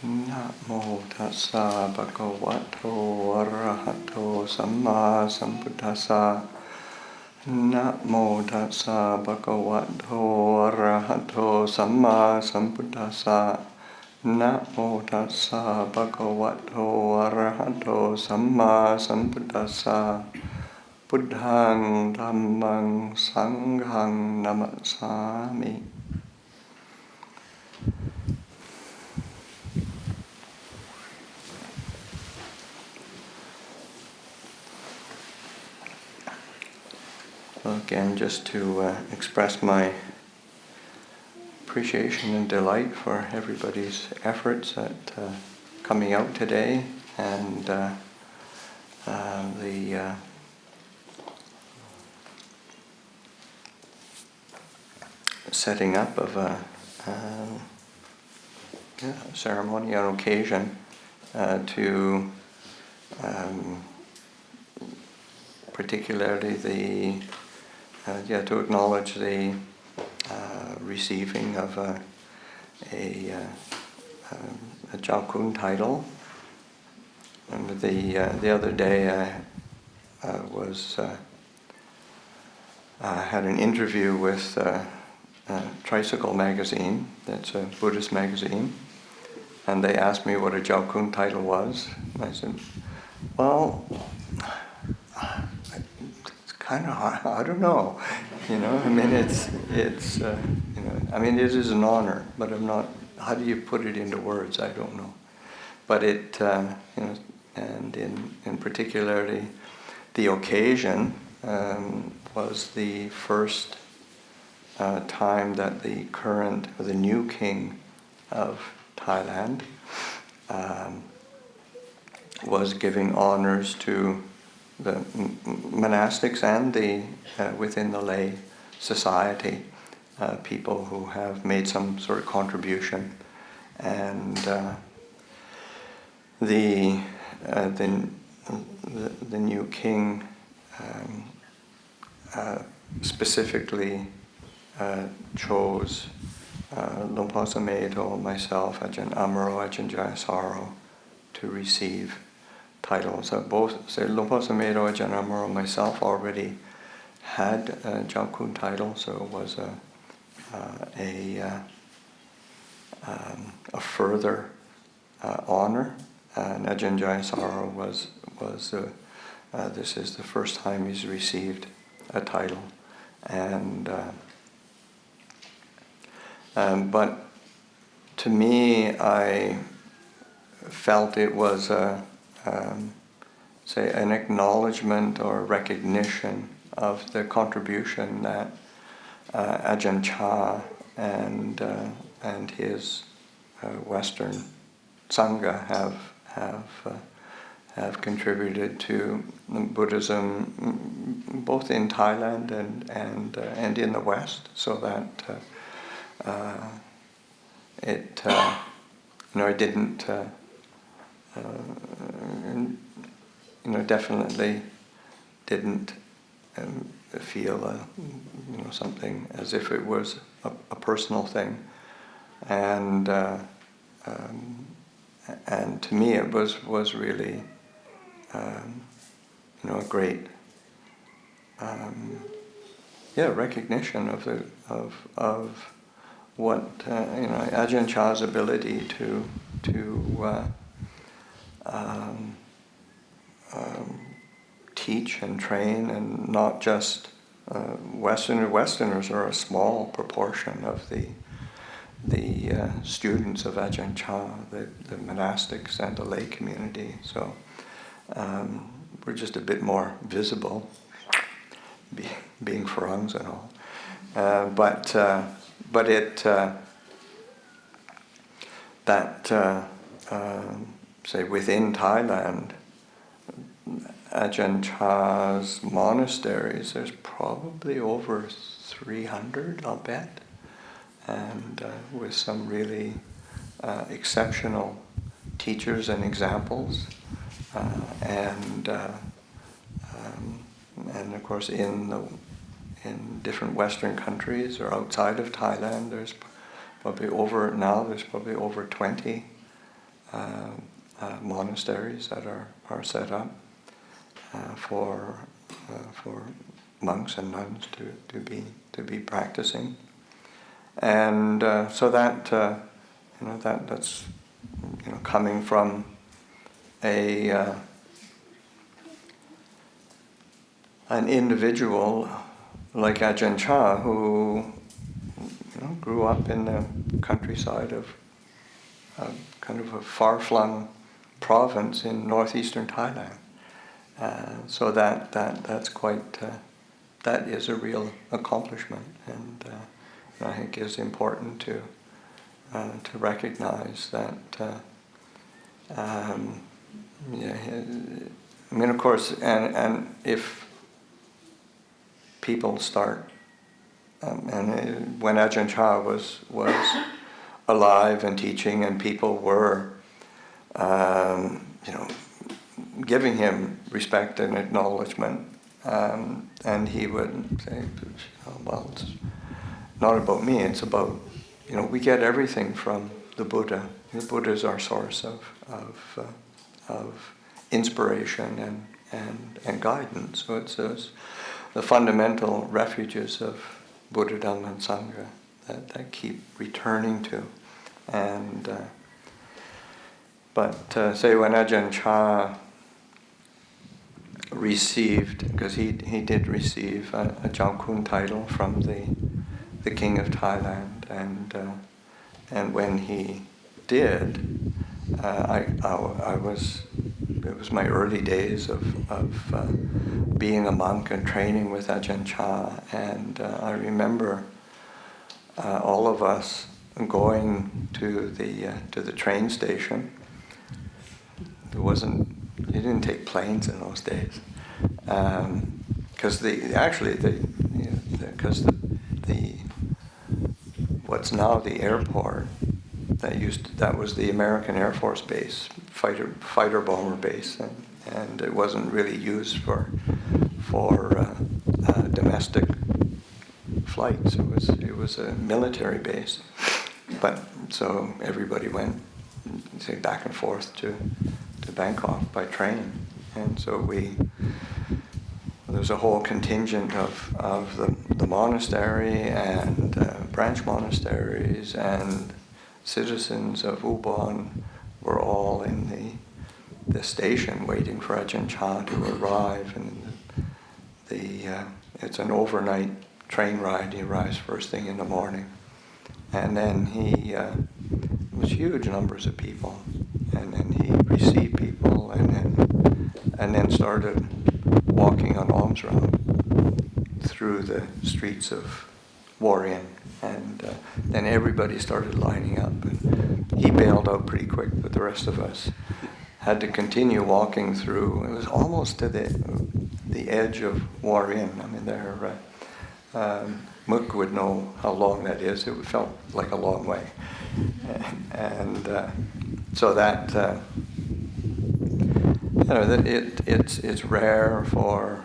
Na mô tassa bhagavato arahato samma sambuddhassa. Na mô tassa bhagavato arahato samma sambuddhassa. Na mô tassa bhagavato arahato samma sambuddhassa. Buddhaṃ Dhammaṃ Sanghaṃ Namasami. Again, just to express my appreciation and delight for everybody's efforts at coming out today and the setting up of a ceremony on occasion to particularly to acknowledge the receiving of a Chao Khun title. And the other day I had an interview with Tricycle magazine, that's a Buddhist magazine, and they asked me what a Chao Khun title was. And I said, well, it's kind of hard, I don't know, I mean it's it is an honor, but I'm not, how do you put it into words, I don't know. But it, and in particularly the occasion was the first time that the new king of Thailand was giving honors to the monastics and the within the lay society, people who have made some sort of contribution, and the new king specifically chose Luang Por Pasanno, myself, Ajahn Amaro, Ajahn Jayasaro to receive titles. Both Luang Por Pasanno, Ajahn Amaro, myself already had a Chao Khun title, so it was a further honor. And Ajahn Jayasaro was this is the first time he's received a title, and but to me, I felt it was an acknowledgement or recognition of the contribution that Ajahn Chah and his Western Sangha have contributed to Buddhism, both in Thailand and in the West, so that it didn't definitely didn't feel something as if it was a personal thing, and to me it was really a great recognition of what Ajahn Chah's ability to teach and train, and not just Westerners are a small proportion of the students of Ajahn Chah, the monastics and the lay community. So we're just a bit more visible, being Phrangs and all. But it say within Thailand, Ajahn Chah's monasteries, there's probably over 300, I'll bet, and with some really exceptional teachers and examples, and of course in different Western countries or outside of Thailand, there's probably over 20 monasteries that are set up for monks and nuns to be practicing, and so that that's coming from an individual like Ajahn Chah, who grew up in the countryside of kind of a far-flung province in northeastern Thailand. So that's quite that is a real accomplishment, and I think is important to recognize that. Of course, and if people start, and when Ajahn Chah was alive and teaching, and people were, giving him respect and acknowledgement, and he would say, well, it's not about me, it's about, we get everything from the Buddha. The Buddha is our source of inspiration and guidance. So it's the fundamental refuges of Buddha, Dhamma, and Sangha that keep returning to. And say when Ajahn Chah received, because he did receive a Chao Khun title from the King of Thailand, and when he did, it was my early days of being a monk and training with Ajahn Chah, and I remember all of us going to the train station. You didn't take planes in those days, because what's now the airport that was the American Air Force base, fighter bomber base, and it wasn't really used for domestic flights. It was a military base, but so everybody went, say, back and forth to Bangkok by train, and so there was a whole contingent of the monastery and branch monasteries and citizens of Ubon were all in the station waiting for Ajahn Chah to arrive, and it's an overnight train ride. He arrives first thing in the morning, and then it was huge numbers of people, and then he received people, and then started walking on alms round through the streets of Warren, and then everybody started lining up, and he bailed out pretty quick, but the rest of us had to continue walking through. It was almost to the edge of Warren. I mean, there, Mook would know how long that is. It felt like a long way, and so that it's rare for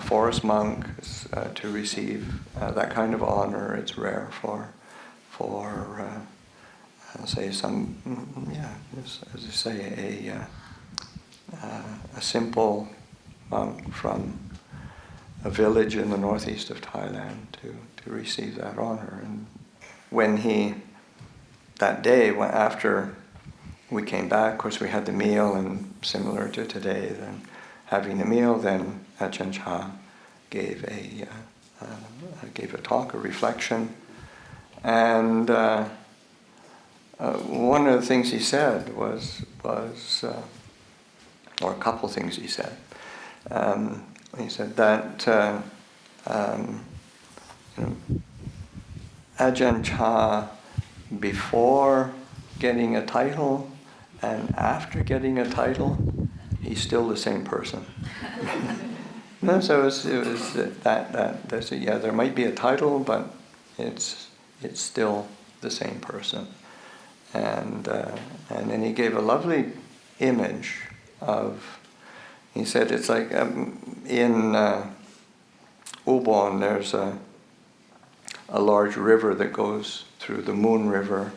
forest monks to receive that kind of honor. It's rare for say some, as you say, a simple monk from a village in the northeast of Thailand to receive that honor. And when that day, after we came back, of course we had the meal, and similar to today, then having the meal, then Ajahn Chah gave a talk, a reflection, and one of the things he said was or a couple of things he said. He said that Ajahn Chah, before getting a title and after getting a title, he's still the same person. No, so it was that yeah, there might be a title, but it's still the same person. And then he gave a lovely image of. He said it's like in Ubon there's a large river that goes through the Moon River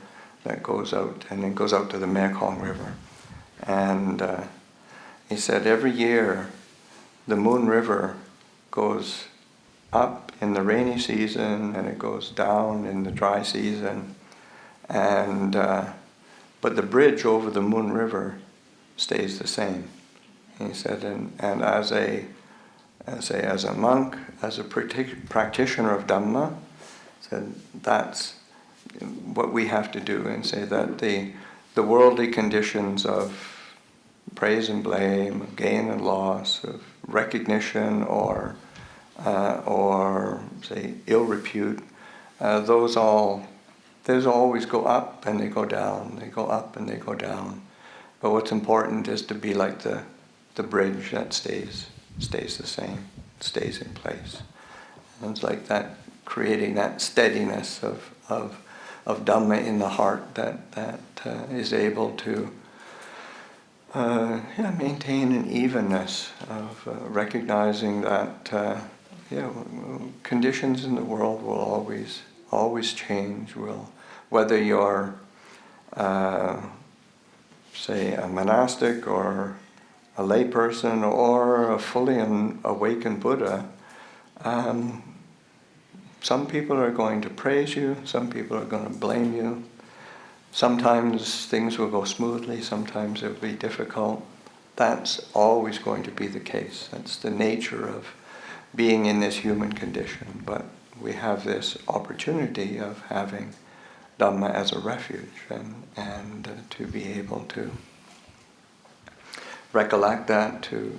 that goes out, and then goes out to the Mekong River. And he said every year the Moon River goes up in the rainy season and it goes down in the dry season. And but the bridge over the Moon River stays the same. He said, and as a monk, as a practitioner of Dhamma, said that's what we have to do, and say that the worldly conditions of praise and blame, of gain and loss, of recognition or say ill repute, those always go up and they go down. They go up and they go down. But what's important is to be like the bridge that stays the same, stays in place. And it's like that, creating that steadiness of Dhamma in the heart that is able to maintain an evenness of recognizing that conditions in the world will always change. Whether you're say a monastic or a layperson or a fully awakened Buddha, some people are going to praise you, some people are going to blame you. Sometimes things will go smoothly, sometimes it will be difficult. That's always going to be the case. That's the nature of being in this human condition. But we have this opportunity of having Dhamma as a refuge and to be able to recollect that, to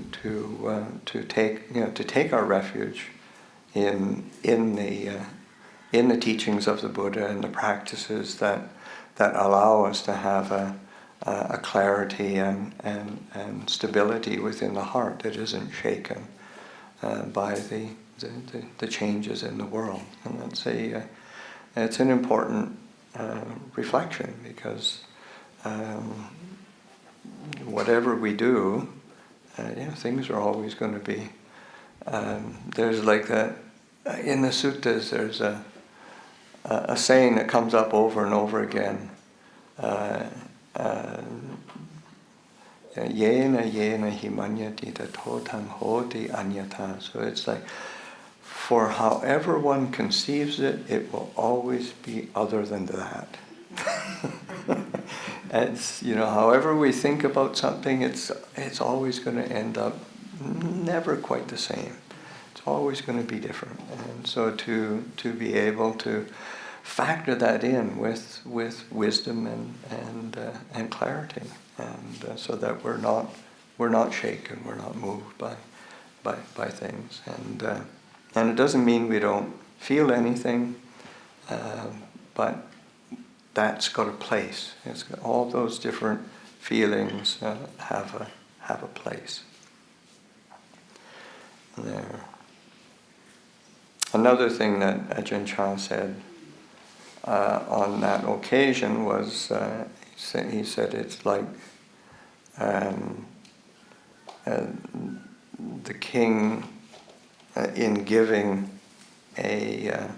take our refuge in the teachings of the Buddha and the practices that allow us to have a clarity and stability within the heart that isn't shaken by the changes in the world. And it's an important reflection, because whatever we do, things are always going to be. There's like that in the suttas. There's a saying that comes up over and over again. Yena himanyati tatotam hoti anyata. So it's like, for however one conceives it, it will always be other than that. It's, however we think about something, it's always going to end up never quite the same. It's always going to be different. And so to be able to factor that in with wisdom and clarity, and so that we're not shaken, we're not moved by things, and it doesn't mean we don't feel anything, but that's got a place. It's got, all those different feelings have a place there. Another thing that Ajahn Chah said on that occasion was, he said it's like the king in giving a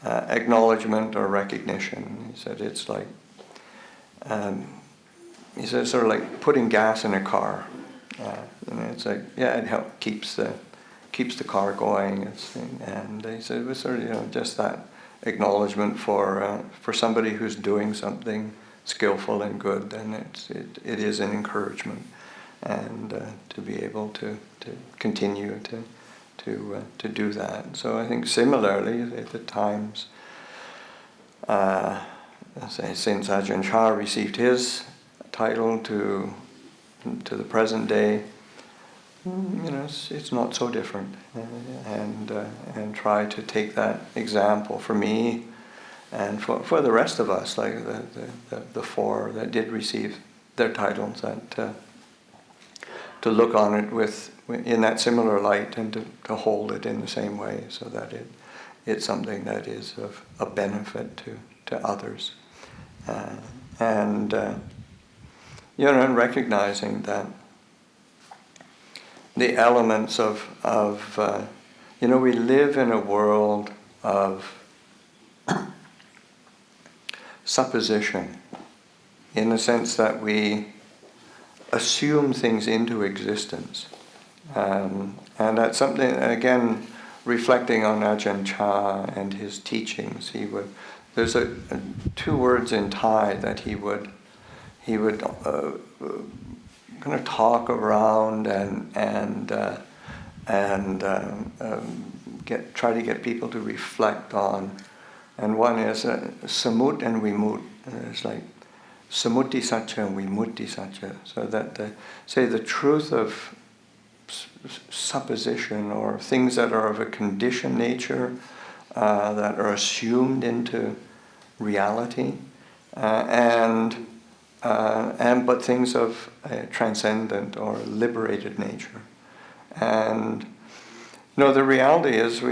acknowledgement or recognition. He said it's like, he said it's sort of like putting gas in a car. It's like, it keeps the car going. And he said it was sort of just that acknowledgement for somebody who's doing something skillful and good. Then it is an encouragement, and to be able to continue to do that. So I think similarly, at the times, since Ajahn Chah received his title to the present day, it's not so different, and try to take that example for me and for the rest of us, like the four that did receive their titles, that to look on it in that similar light, and to hold it in the same way, so that it's something that is of benefit to others, and recognizing that the elements of we live in a world of supposition, in the sense that we assume things into existence. And that's something, again, reflecting on Ajahn Chah and his teachings, there's two words in Thai that he would kind of talk around and try to get people to reflect on. And one is samut and vimut. It's like samuti satcha and vimutti satcha. So that say the truth of supposition or things that are of a conditioned nature, that are assumed into reality, but things of a transcendent or liberated nature. And the reality is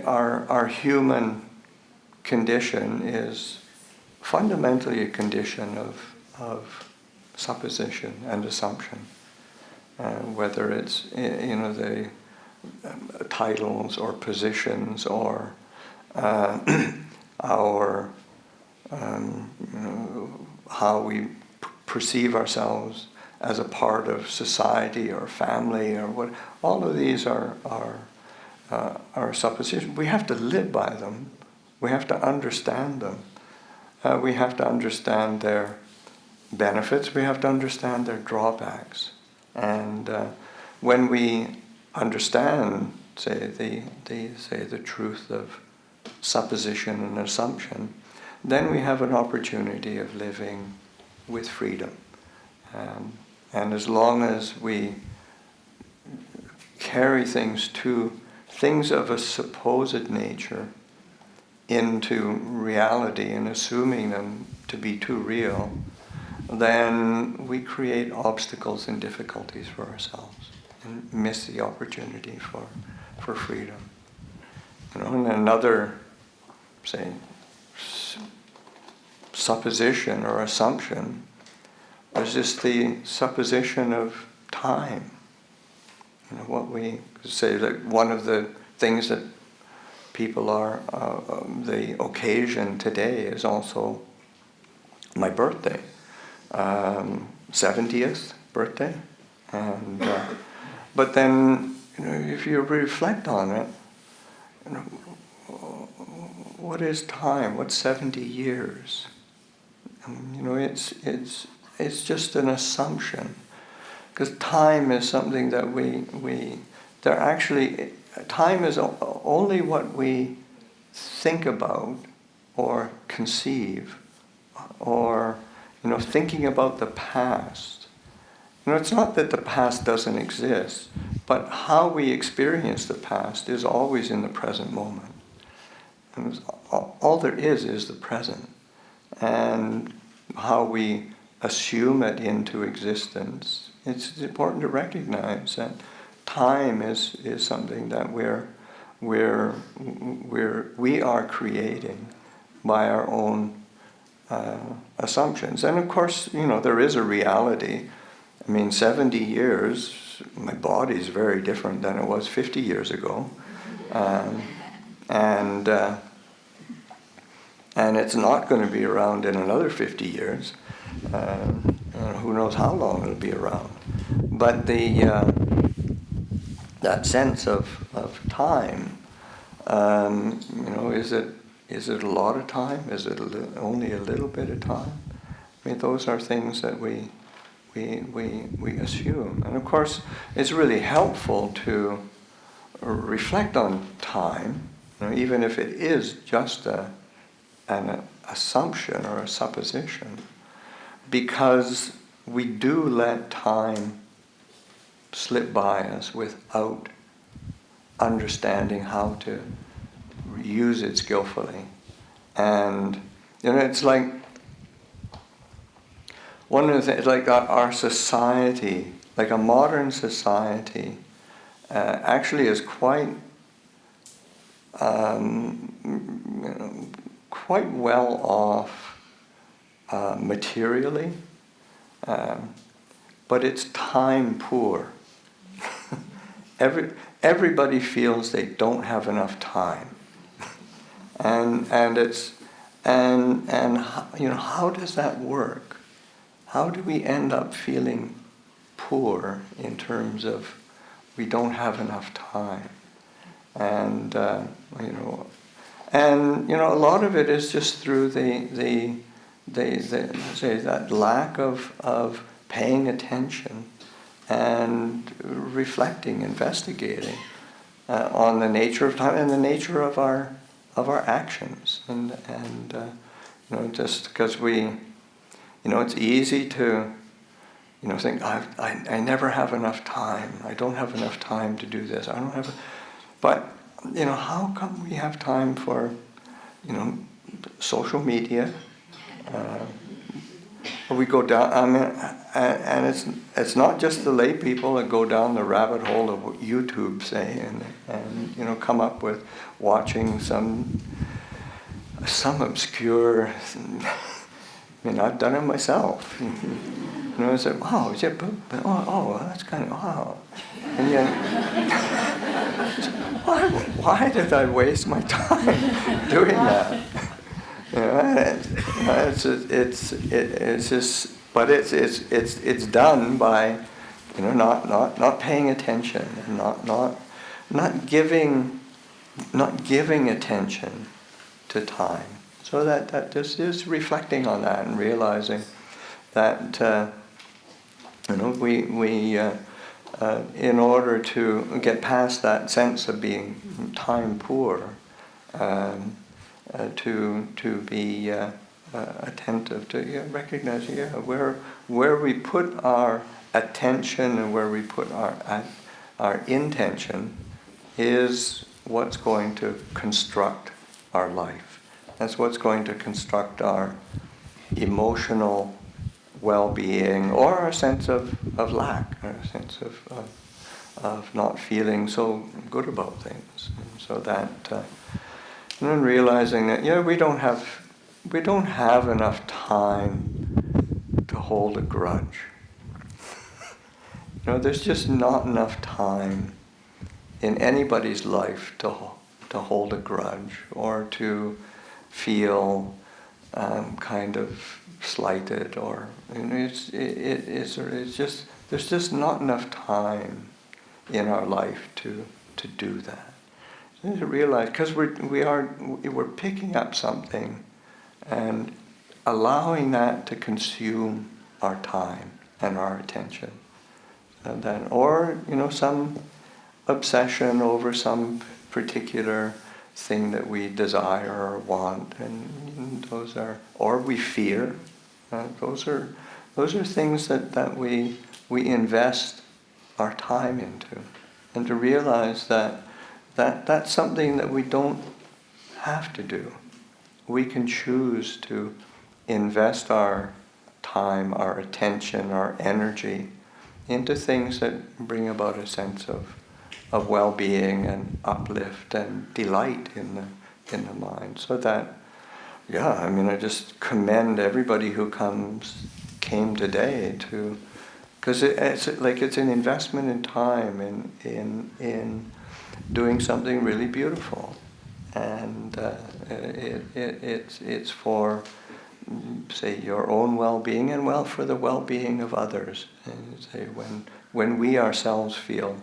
our human condition is fundamentally a condition of supposition and assumption. Whether it's the titles or positions or our how we perceive ourselves as a part of society or family or what, all of these are suppositions. We have to live by them. We have to understand them. We have to understand their benefits. We have to understand their drawbacks. And when we understand, say the truth of supposition and assumption, then we have an opportunity of living with freedom. And as long as we carry things of a supposed nature into reality and assuming them to be too real, then we create obstacles and difficulties for ourselves and miss the opportunity for freedom. And another, say, supposition or assumption was just the supposition of time. What we say that one of the things that people are, the occasion today is also my birthday, 70th birthday, and but then if you reflect on it, what is time? What's 70 years? It's just an assumption, because time is something that time is only what we think about or conceive, or thinking about the past. It's not that the past doesn't exist, but how we experience the past is always in the present moment. And all there is the present. And how we assume it into existence, it's important to recognize that time is something that we are creating by our own assumptions. And of course, there is a reality. 70 years, my body's very different than it was 50 years ago. And it's not going to be around in another 50 years. Who knows how long it'll be around. But that sense of time, is it a lot of time? Is it only a little bit of time? Those are things that we assume. And of course, it's really helpful to reflect on time, even if it is just an assumption or a supposition, because we do let time slip by us without understanding how to use it skillfully. And it's like one of the things, like our society, like a modern society, actually is quite quite well off materially, but it's time poor. Everybody feels they don't have enough time, and how does that work? How do we end up feeling poor in terms of we don't have enough time? And a lot of it is just through the that lack of paying attention and reflecting, investigating on the nature of time and the nature of our actions, and just because it's easy to think I never have enough time. I don't have enough time to do this. I don't have, but how come we have time for social media? We go down, and it's not just the lay people that go down the rabbit hole of YouTube, say, and come up with watching some obscure. I've done it myself. It's like, wow, that's kind of wow, and yet, why did I waste my time doing that? It's just, but it's done by not paying attention and not giving attention to time. So that just reflecting on that and realizing that we in order to get past that sense of being time poor. To be attentive to recognizing where we put our attention and where we put our intention is what's going to construct our life. That's what's going to construct our emotional well-being or our sense of lack, or a sense of not feeling so good about things. And so that. And then realizing that we don't have enough time to hold a grudge. There's just not enough time in anybody's life to hold a grudge or to feel kind of slighted, or it's just there's just not enough time in our life to do that. You need to realize, because we're picking up something and allowing that to consume our time and our attention, and then, or some obsession over some particular thing that we desire or want, and those are, or we fear. Those are things that we invest our time into, and to realize that's something that we don't have to do. We can choose to invest our time, our attention, our energy into things that bring about a sense of well-being and uplift and delight in the mind. So that, I just commend everybody who came today to, because it's an investment in time in doing something really beautiful, and it's for, say, your own well-being and for the well-being of others. And say when we ourselves feel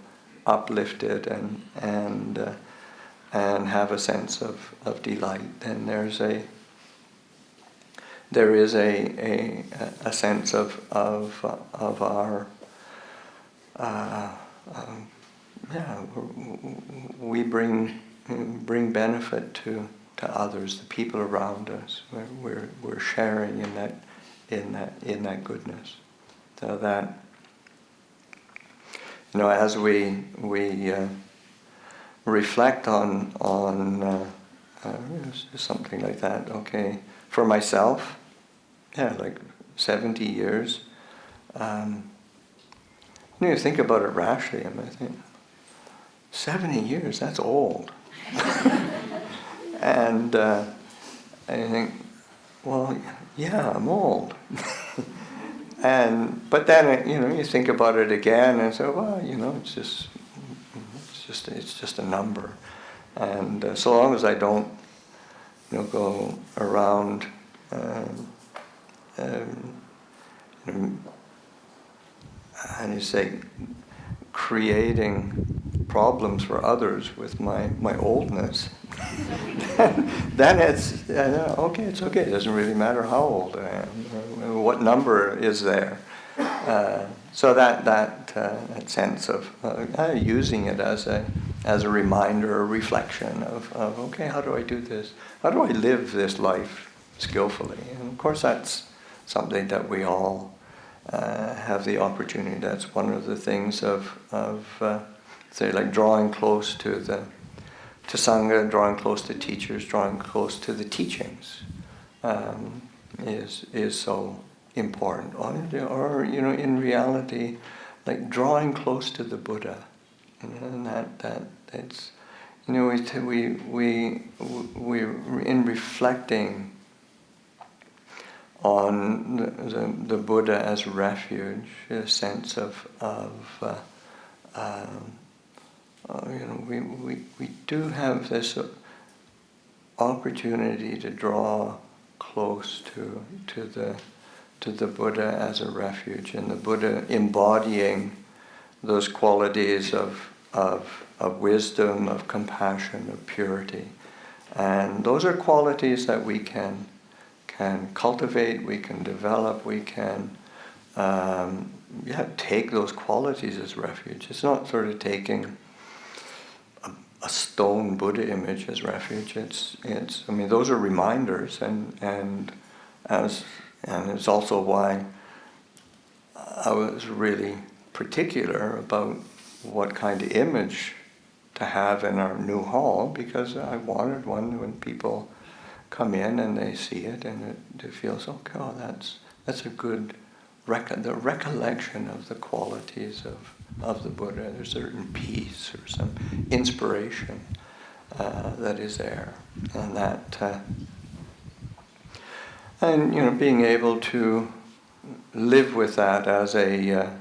uplifted and have a sense of delight, then there is a sense of our. We bring benefit to others, the people around us. We're sharing in that goodness. So that as we reflect on something like that. Okay, for myself, like 70 years. You think about it rashly, I think 70 years, that's old. And I think, well, yeah, I'm old. But then you think about it again and say, well, it's just a number. And so long as I don't go around how do you say, creating problems for others with my oldness, then it's okay, it's okay. It doesn't really matter how old I am, or what number is there. So that sense of using it as a reminder, a reflection of okay, how do I do this? How do I live this life skillfully? And of course, that's something that we all have the opportunity. That's one of the things of say, like drawing close to Sangha, drawing close to teachers, drawing close to the teachings is so important. Or in reality, like drawing close to the Buddha, and that it's we in reflecting on the Buddha as refuge, a sense of we do have this opportunity to draw close to the Buddha as a refuge, and the Buddha embodying those qualities of wisdom, of compassion, of purity, and those are qualities that we can cultivate, we can develop, we can take those qualities as refuge. It's not sort of taking a stone Buddha image as refuge. It's those are reminders, and it's also why I was really particular about what kind of image to have in our new hall, because I wanted one when people come in and they see it and it feels, okay, oh, that's a good the recollection of the qualities of the Buddha. There's a certain peace or some inspiration that is there, and that and being able to live with that as a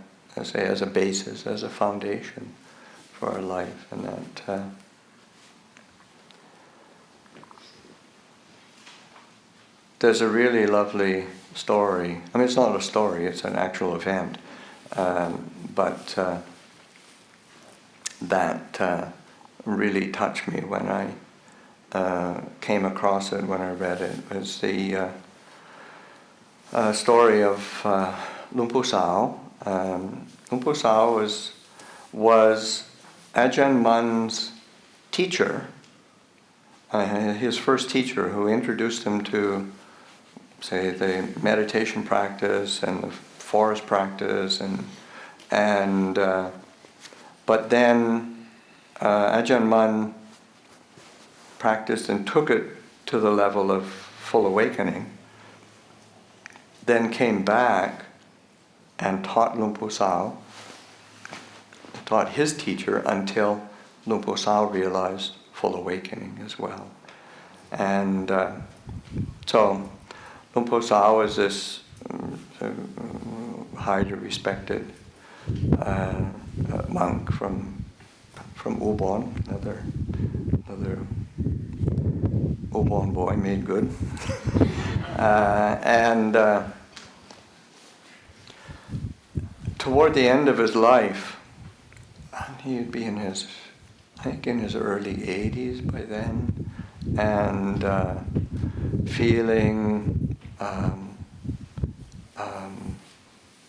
basis, as a foundation for our life, and that. There's a really lovely story. I mean, it's not a story, it's an actual event. But that really touched me when I came across it, when I read it. It was the story of Luang Por Pasanno. Luang Por Pasanno was Ajahn Mun's teacher, his first teacher, who introduced him to, say, the meditation practice and the forest practice, and but then Ajahn Mun practiced and took it to the level of full awakening, then came back and taught Luang Por Pasanno, taught his teacher until Luang Por Pasanno realized full awakening as well. And so Luang Por Pasanno is this highly respected monk from Ubon, another Ubon boy made good. And toward the end of his life, he'd be in his early 80s by then, and feeling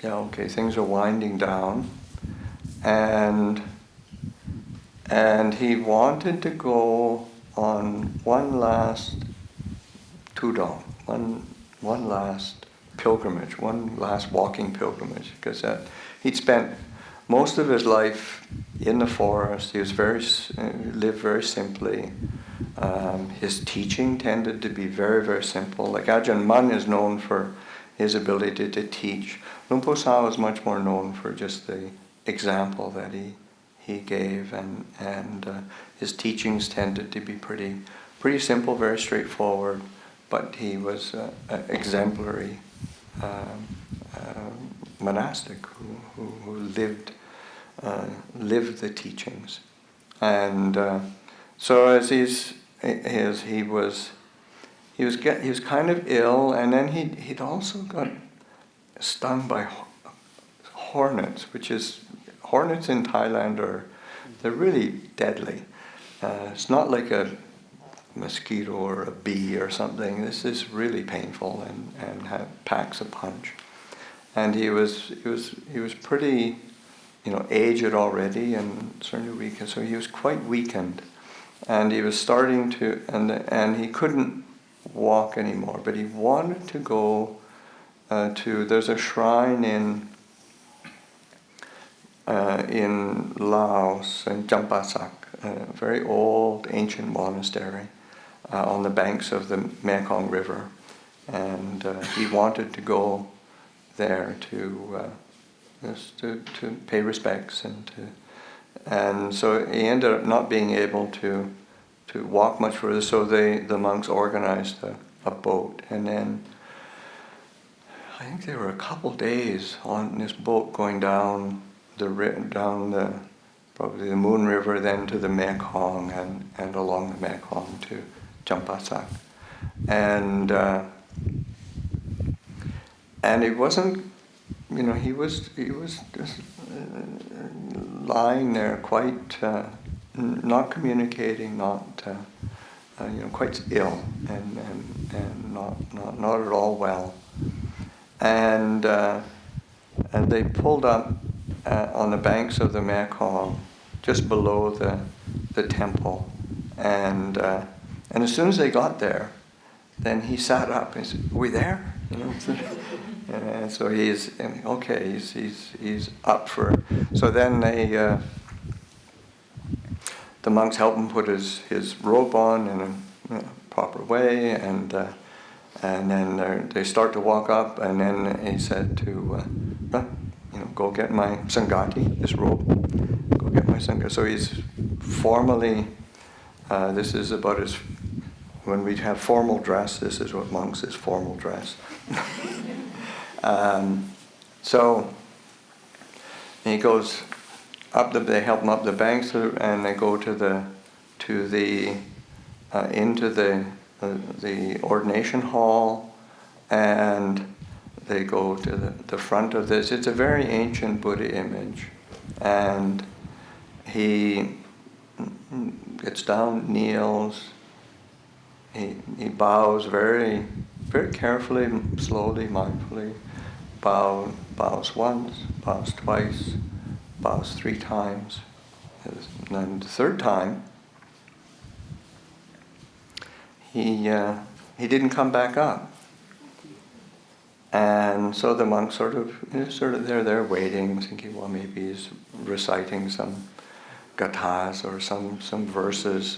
okay, things are winding down, and he wanted to go on one last tudong, one last pilgrimage, one last walking pilgrimage, because he'd spent most of his life in the forest. He was lived very simply. His teaching tended to be very, very simple. Like Ajahn Mun is known for his ability to teach. Luang Por Pasanno is much more known for just the example that he gave, and his teachings tended to be pretty simple, very straightforward. But he was an exemplary monastic who lived the teachings, and so as he was he was kind of ill, and then he'd also got stung by hornets, hornets in Thailand they're really deadly. It's not like a mosquito or a bee or something. This is really painful and packs a punch. And he was pretty, aged already and certainly weakened. So he was quite weakened, and he was starting to, and he couldn't walk anymore. But he wanted to go there's a shrine in Laos, in Champasak, a very old ancient monastery on the banks of the Mekong River, and he wanted to go there to pay respects and so he ended up not being able to walk much further. So the monks organized a boat, and then I think there were a couple days on this boat going down probably the Moon River, then to the Mekong, and along the Mekong to Champasak. And it wasn't, he was just lying there quite, not communicating, quite ill, and not at all well. And they pulled up on the banks of the Mekong, just below the temple, and as soon as they got there, then he sat up and said, "Are we there?" And so he's okay. He's up for. So then the monks help him put his robe on in a proper way, and then they start to walk up, and then he said to go get my sangati, this robe. Go get my sangha. So he's formally. This is about as when we have formal dress. This is what monks is formal dress. So he goes up they help him up the banks, and they go into the ordination hall, and they go to the front of this. It's a very ancient Buddha image, and he gets down, kneels, he bows very, very carefully, slowly, mindfully, bows once, bows twice, bows 3 times. And then the 3rd time, he didn't come back up. And so the monks sort of they're waiting, thinking, well, maybe he's reciting some gathas or some verses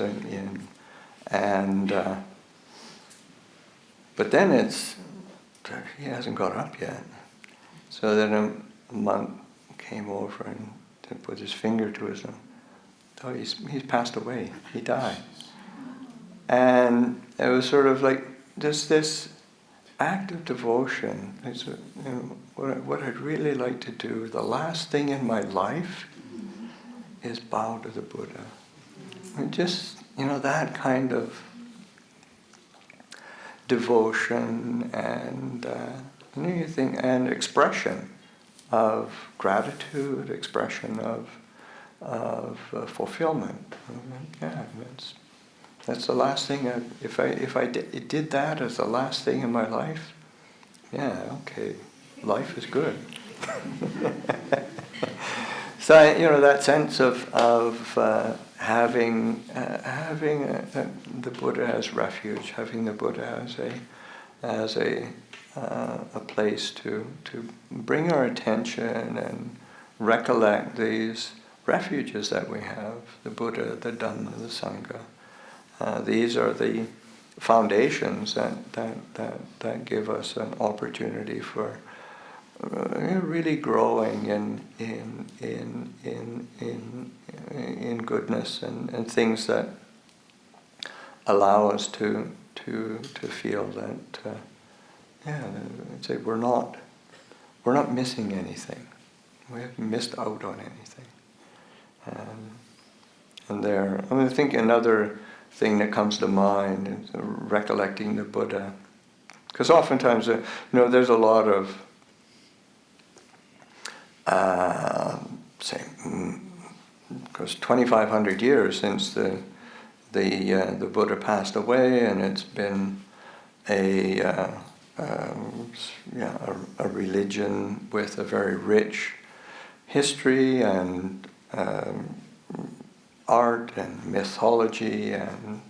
but then he hasn't got up yet. So then a monk came over and put his finger to his nose. Oh, he's passed away. He died. And it was sort of like just this act of devotion. What I'd really like to do, the last thing in my life, is bow to the Buddha. And just, that kind of devotion and and expression of gratitude, expression of fulfillment. Yeah, that's the last thing. If I did that as the last thing in my life, yeah, okay, life is good. So that sense of having the Buddha as refuge, having the Buddha as a place to bring our attention and recollect these refuges that we have: the Buddha, the Dhamma, the Sangha. These are the foundations that give us an opportunity for really growing in goodness and things that allow us to feel that I'd say we're not missing anything. We haven't missed out on anything. And I think another thing that comes to mind is recollecting the Buddha. Because oftentimes, there's a lot of, because 2,500 years since the Buddha passed away, and it's been a religion with a very rich history and art and mythology and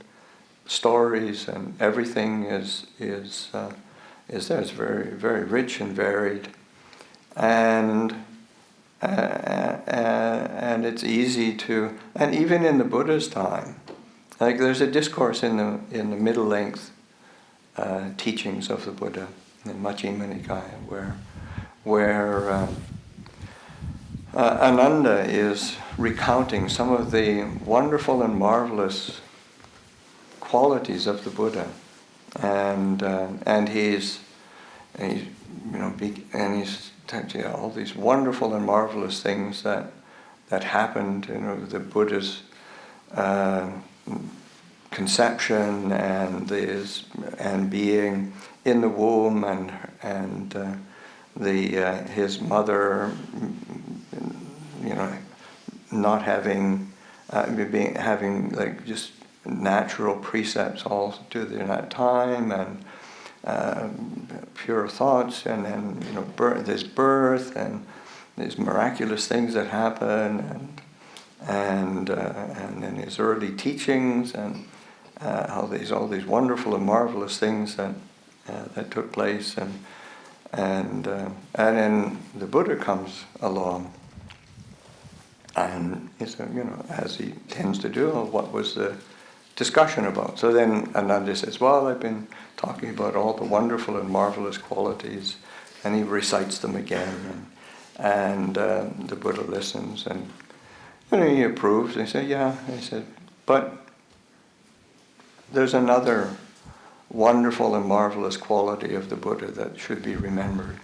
stories, and everything is there. It's very, very rich and varied, and it's easy to, and even in the Buddha's time, like there's a discourse in the middle length teachings of the Buddha in Majjhima Nikaya where Ananda is recounting some of the wonderful and marvelous qualities of the Buddha, and he's touching all these wonderful and marvelous things that happened. The Buddha's conception and being in the womb and his mother, not having like just natural precepts all during that time, and pure thoughts, and then his birth and these miraculous things that happen, and then his early teachings, and all these wonderful and marvelous things that took place, and then the Buddha comes along, and as he tends to do, what was the discussion about? So then Ananda says, well, I've been talking about all the wonderful and marvelous qualities, and he recites them again, and the Buddha listens, and he approves. He said, yeah. He said, but there's another wonderful and marvelous quality of the Buddha that should be remembered.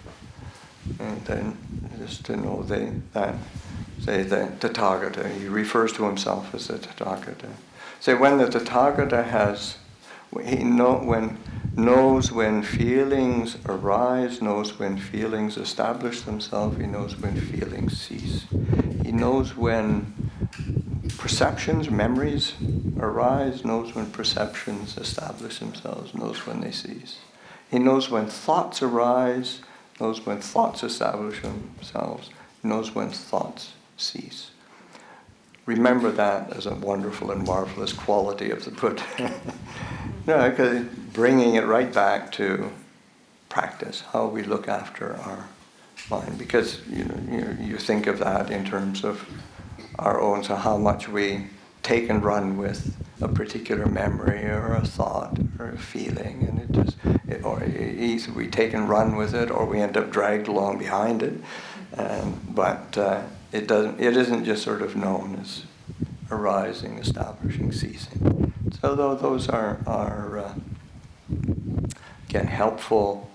And then just to know the Tathagata, he refers to himself as the Tathagata. So when the Tathagata knows when feelings arise, knows when feelings establish themselves, he knows when feelings cease. He knows when perceptions, memories arise, knows when perceptions establish themselves, knows when they cease. He knows when thoughts arise, knows when thoughts establish themselves, knows when thoughts cease. Remember that as a wonderful and marvelous quality of the Buddha. Because bringing it right back to practice, how we look after our mind. Because you think of that in terms of our own, so how much we take and run with a particular memory or a thought or a feeling, and either we take and run with it, or we end up dragged along behind it. But it isn't just sort of known as arising, establishing, ceasing. So though those are again helpful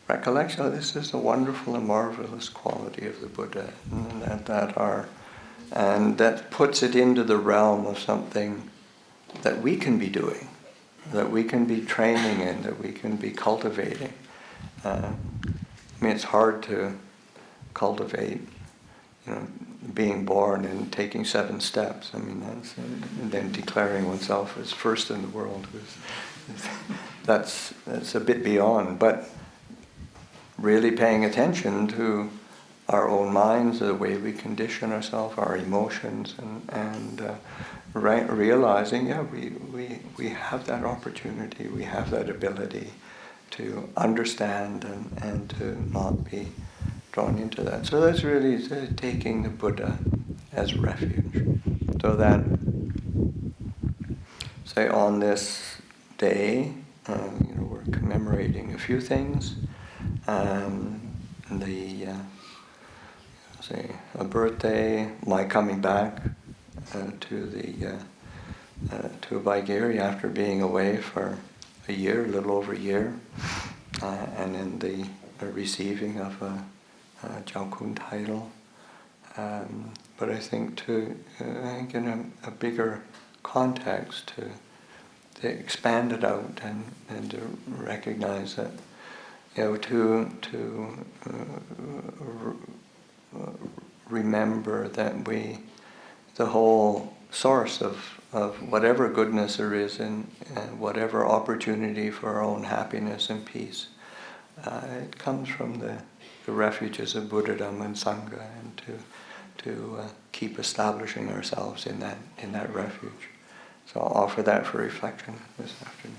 recollection. Oh, this is a wonderful and marvelous quality of the Buddha, and that puts it into the realm of something that we can be doing, that we can be training in, that we can be cultivating. It's hard to cultivate, being born and taking 7 steps. And then declaring oneself as first in the world. That's a bit beyond, but really paying attention to our own minds, the way we condition ourselves, our emotions, and realizing, we have that opportunity, we have that ability to understand and to not be drawn into that. So that's really taking the Buddha as refuge. So that, say on this day, we're commemorating a few things. A birthday, my coming back to Vaigiri after being away for a little over a year, and then the receiving of a Chao Khun title. But I think in a bigger context, to to expand it out and to recognize that, to remember that the whole source of whatever goodness there is and whatever opportunity for our own happiness and peace, it comes from the refuges of Buddha, Dhamma, and Sangha, and to keep establishing ourselves in that refuge. So I'll offer that for reflection this afternoon.